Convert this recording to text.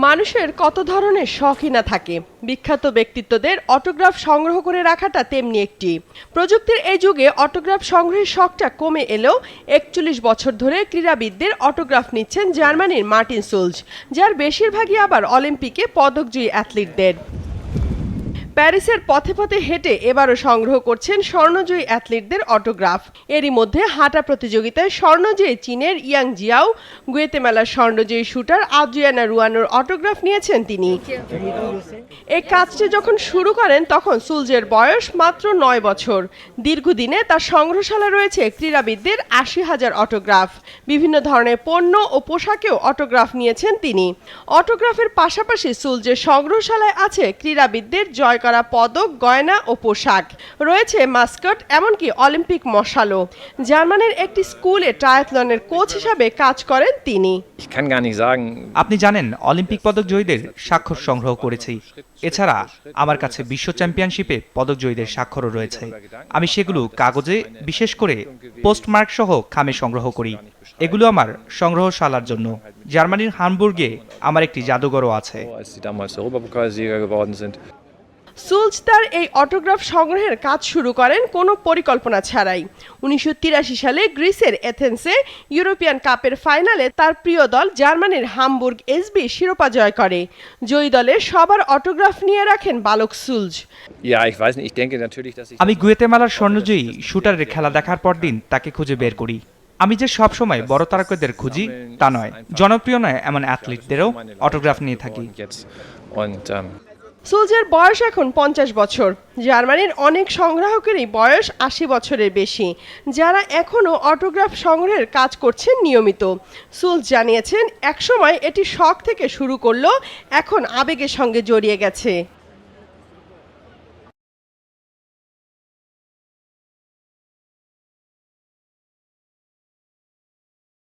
মানুষের কত ধরনের শখই না থাকে, বিখ্যাত ব্যক্তিত্বদের অটোগ্রাফ সংগ্রহ করে রাখাটা তেমনি একটি। প্রযুক্তির এই যুগে অটোগ্রাফ সংগ্রহের শখটা কমে এলেও ৪১ বছর ধরে ক্রীড়াবিদদের অটোগ্রাফ নিচ্ছেন জার্মানির মার্টিন সুলজ, যার বেশিরভাগই আবার অলিম্পিকে পদকজয়ী অ্যাথলিটদের। প্যারিসের পথে পথে হেঁটে এবারও সংগ্রহ করছেন স্বর্ণজয়ী অ্যাথলিটদের অটোগ্রাফ। এরই মধ্যে হাঁটা প্রতিযোগিতায় স্বর্ণজয়ী চীনের ইয়াং জিয়াও, গুয়েতেমালার স্বর্ণজয়ী শুটার আদ্রিয়ানা রুয়ানোর অটোগ্রাফ নিয়েছেন তিনি। এই কাজটি যখন শুরু করেন তখন সুলজের বয়স মাত্র ৯ বছর। দীর্ঘদিনে তার সংগ্রহশালা রয়েছে ক্রীড়াবিদদের ৮০,০০০ অটোগ্রাফ। বিভিন্ন ধরনের পণ্য ও পোশাকেও অটোগ্রাফ নিয়েছেন তিনি। অটোগ্রাফের পাশাপাশি সুলজের সংগ্রহশালায় আছে ক্রীড়াবিদদের জয় করা পদক, গয়না ও পোশাক, রয়েছে মাস্কট, এমনকি অলিম্পিক মশালও। জার্মানির একটি স্কুলে ট্রায়াথলনের কোচ হিসাবে কাজ করেন তিনি। আপনি জানেন, অলিম্পিক পদক জয়ীদের স্বাক্ষর সংগ্রহ করেছি। এছাড়া আমার কাছে বিশ্ব চ্যাম্পিয়নশিপে পদক জয়ীদের স্বাক্ষরও রয়েছে। আমি সেগুলো কাগজে, বিশেষ করে পোস্টমার্ক সহ খামে সংগ্রহ করি। এগুলো আমার সংগ্রহশালার জন্য। জার্মানির হামবুর্গে আমার একটি জাদুঘরও আছে। সুলজ তার এই অটোগ্রাফ সংগ্রহের কাজ শুরু করেন কোনো পরিকল্পনা ছাড়াই। ১৯৮৩ সালে গ্রিসের এথেন্সে ইউরোপিয়ান কাপের ফাইনালে তার প্রিয় দল জার্মানির হামবুর্গ এসবি শিরোপা জয় করে। জয়ী দলের সবার অটোগ্রাফ নিয়ে রাখেন বালক সুলজ। আমি গুয়েতেমালার স্বর্ণজয়ী শুটারের খেলা দেখার পর দিন তাকে খুঁজে বের করি। আমি যে সব সময় বড় তারকাদের খুঁজি তা নয়, জনপ্রিয় নয় এমন অ্যাথলিটদেরও অটোগ্রাফ নিয়ে থাকি। সুলজের বয়স এখন ৫০ বছর। জার্মানির অনেক সংগ্রাহকেরই বয়স ৮০ বছরের বেশি, যারা এখনও অটোগ্রাফ সংগ্রহের কাজ করছেন নিয়মিত। সুলজ জানিয়েছেন, একসময় এটি শখ থেকে শুরু করলেও এখন আবেগের সঙ্গে জড়িয়ে গেছে।